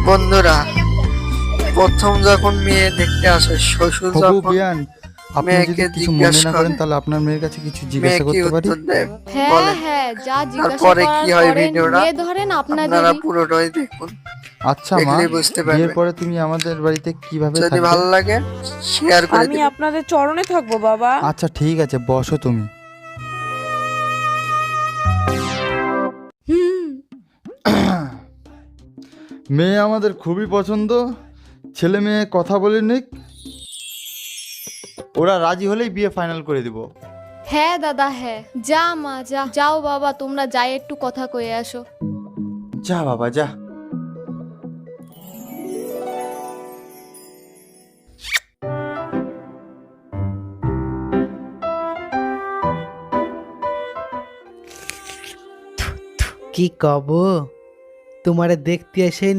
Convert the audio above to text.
বন্ধুরা, প্রথম যখন মেয়ে দেখতে আসে, শ্বশুর হবু যখন বিয়ান, আপনি যদি মেয়েকে কিছু মনে জিজ্ঞাসা না করে, করেন তাহলে আপনার মেয়ের কাছে কিছু মেয়ে জিজ্ঞাসা কি করতে পারি? উত্তর দেয় হ্যাঁ বলেন। হ্যাঁ, যা জিজ্ঞাসা তারপরে করার কি হয় করেন, ভিডিওটা নিয়ে ধরেন আপনারা আপনাদেরই। পুরোটাই দেখুন, আচ্ছা মা, দেখলেই বুঝতে বিয়ের পারবেন। পরে তুমি আমাদের বাড়িতে কিভাবে যদি থাকবে? ভালো লাগে শেয়ার করে আমি দিবেন। আপনাদের চরণে থাকবো বাবা। আচ্ছা ঠিক আছে, বসো তুমি। হুম। মেয়ে আমাদের খুবই পছন্দ, ছেলে মেয়ে কথা বলে নিক, ওরা রাজি হলেই বিয়ে ফাইনাল করে দিব। হ্যাঁ দাদা হ্যাঁ, যা মা যা, যাও বাবা তোমরা যাই একটু কথা কয়ে আসো। যা বাবা যা। কি কব, তোমারে দেখতে এসেই